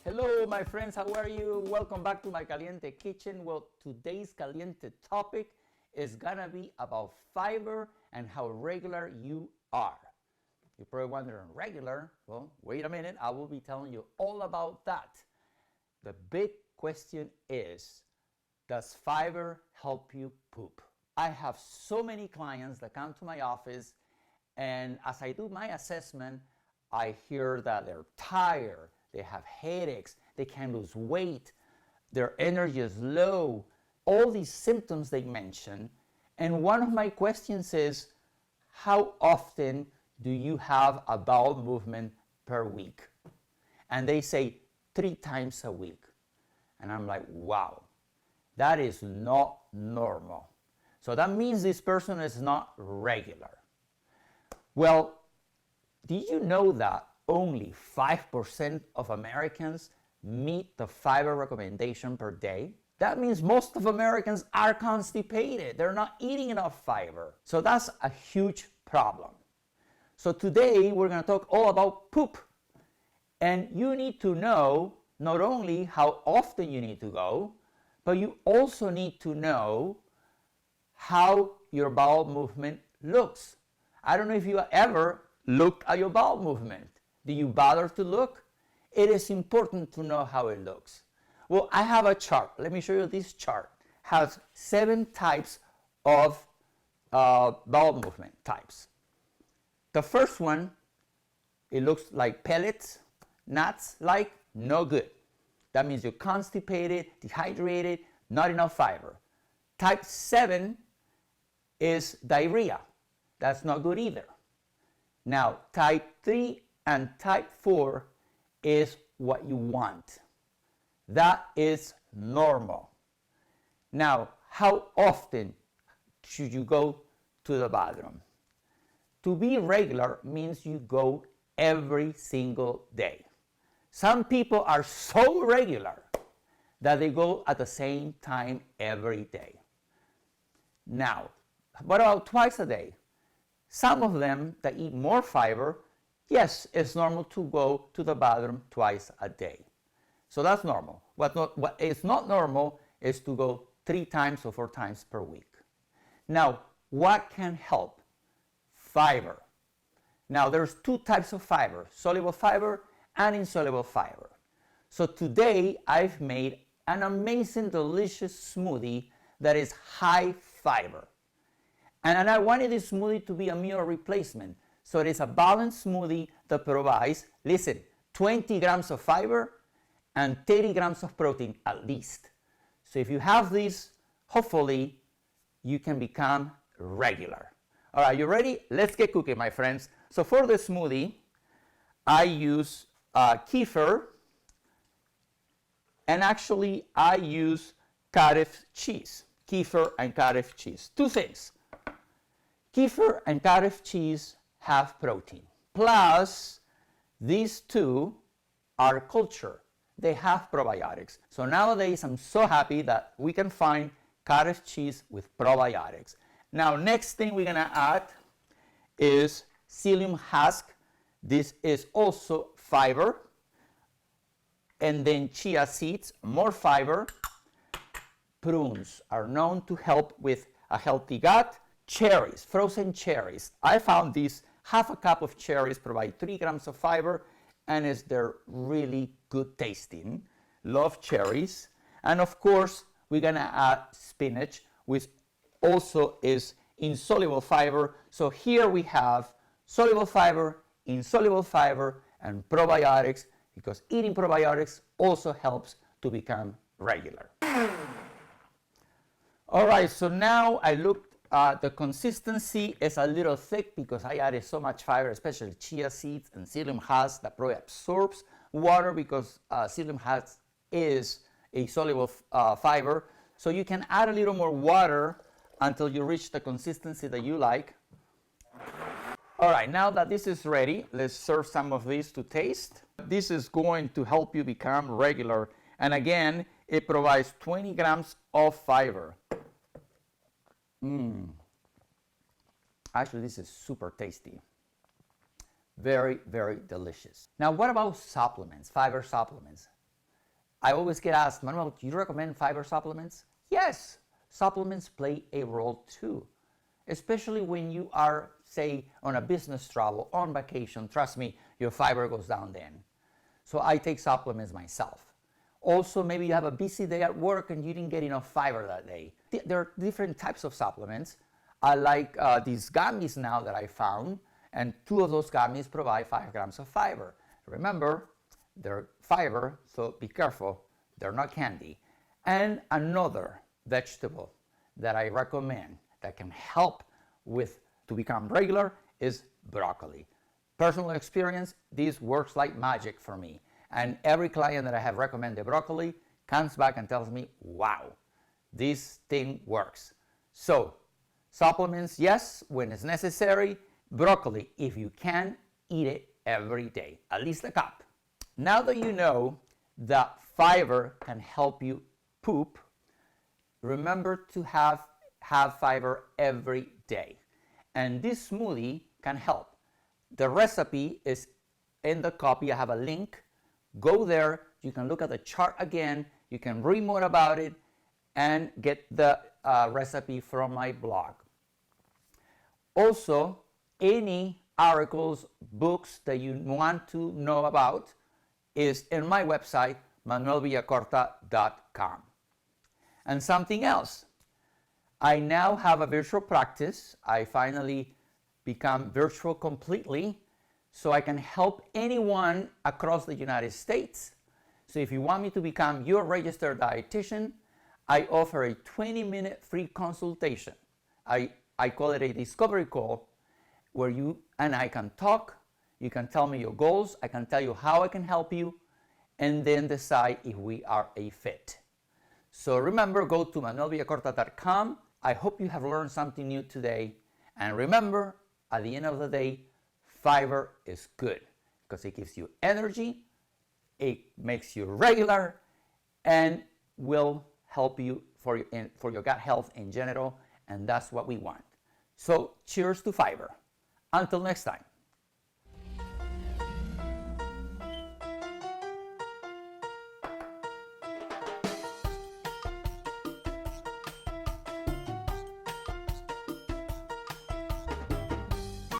Hello, my friends, how are you? Welcome back to my Caliente Kitchen. Well, today's Caliente topic is gonna be about fiber and how regular you are. You're probably wondering, regular? Well, wait a minute, I will be telling you all about that. The big question is, does fiber help you poop? I have so many clients that come to my office, and as I do my assessment, I hear that they're tired, they have headaches, they can't lose weight, their energy is low, all these symptoms they mention. And one of my questions is, how often do you have a bowel movement per week? And they say 3 times a week. And I'm like, wow, that is not normal. So that means this person is not regular. Well, did you know that only 5% of Americans meet the fiber recommendation per day? That means most of Americans are constipated. They're not eating enough fiber. So that's a huge problem. So today we're going to talk all about poop. And you need to know not only how often you need to go, but you also need to know how your bowel movement looks. I don't know if you ever looked at your bowel movement. Do you bother to look? It is important to know how it looks. Well, I have a chart. Let me show you this chart. It has 7 types of bowel movement types. The first one, it looks like pellets, nuts, like no good. That means you're constipated, dehydrated, not enough fiber. Type 7 is diarrhea. That's not good either. Now, type 3 and type 4 is what you want. That is normal. Now, how often should you go to the bathroom? To be regular means you go every single day. Some people are so regular that they go at the same time every day. Now, what about twice a day? Some of them that eat more fiber, yes, it's normal to go to the bathroom twice a day. So that's normal. What is not normal is to go 3 times or 4 times per week. Now, what can help? Fiber. Now, there's 2 types of fiber, soluble fiber and insoluble fiber. So today, I've made an amazing, delicious smoothie that is high fiber. And I wanted this smoothie to be a meal replacement. So it is a balanced smoothie that provides, listen, 20 grams of fiber and 30 grams of protein at least. So if you have this, hopefully you can become regular. All right, you ready? Let's get cooking, my friends. So for the smoothie, I use kefir, and actually I use cottage cheese. Kefir and cottage cheese. 2 things. Kefir and cottage cheese have protein. Plus, these 2 are cultured. They have probiotics. So nowadays, I'm so happy that we can find cottage cheese with probiotics. Now, next thing we're gonna add is psyllium husk. This is also fiber. And then chia seeds, more fiber. Prunes are known to help with a healthy gut. Cherries, frozen cherries. I found these, half a cup of cherries provide 3 grams of fiber, and they're really good tasting. Love cherries. And of course, we're gonna add spinach, which also is insoluble fiber. So here we have soluble fiber, insoluble fiber, and probiotics, because eating probiotics also helps to become regular. All right, so now I looked. The consistency is a little thick because I added so much fiber, especially chia seeds and psyllium husk, that probably absorbs water, because psyllium husk is a soluble fiber. So you can add a little more water until you reach the consistency that you like. All right, now that this is ready, let's serve some of this to taste. This is going to help you become regular. And again, it provides 20 grams of fiber. Actually, this is super tasty. Very, very delicious. Now, what about supplements, fiber supplements? I always get asked, Manuel, do you recommend fiber supplements? Yes, supplements play a role too, especially when you are, say, on a business travel, on vacation. Trust me, your fiber goes down then. So I take supplements myself. Also, maybe you have a busy day at work and you didn't get enough fiber that day. There are different types of supplements. I like these gummies now that I found, and 2 of those gummies provide 5 grams of fiber. Remember, they're fiber, so be careful, they're not candy. And another vegetable that I recommend that can help to become regular is broccoli. Personal experience, this works like magic for me. And every client that I have recommended broccoli comes back and tells me, wow, this thing works. So, supplements, yes, when it's necessary. Broccoli, if you can, eat it every day, at least a cup. Now that you know that fiber can help you poop, remember to have fiber every day. And this smoothie can help. The recipe is in the copy. I have a link. Go there. You can look at the chart again. You can read more about it and get the recipe from my blog. Also, any articles, books that you want to know about is in my website, manuelvillacorta.com. And something else, I now have a virtual practice. I finally become virtual completely, so I can help anyone across the United States. So if you want me to become your registered dietitian, I offer a 20-minute free consultation. I call it a discovery call, where you and I can talk. You can tell me your goals. I can tell you how I can help you, and then decide if we are a fit. So remember, go to manuelvillacorta.com. I hope you have learned something new today. And remember, at the end of the day, fiber is good because it gives you energy, it makes you regular, and will help you for your gut health in general, and that's what we want. So cheers to fiber. Until next time.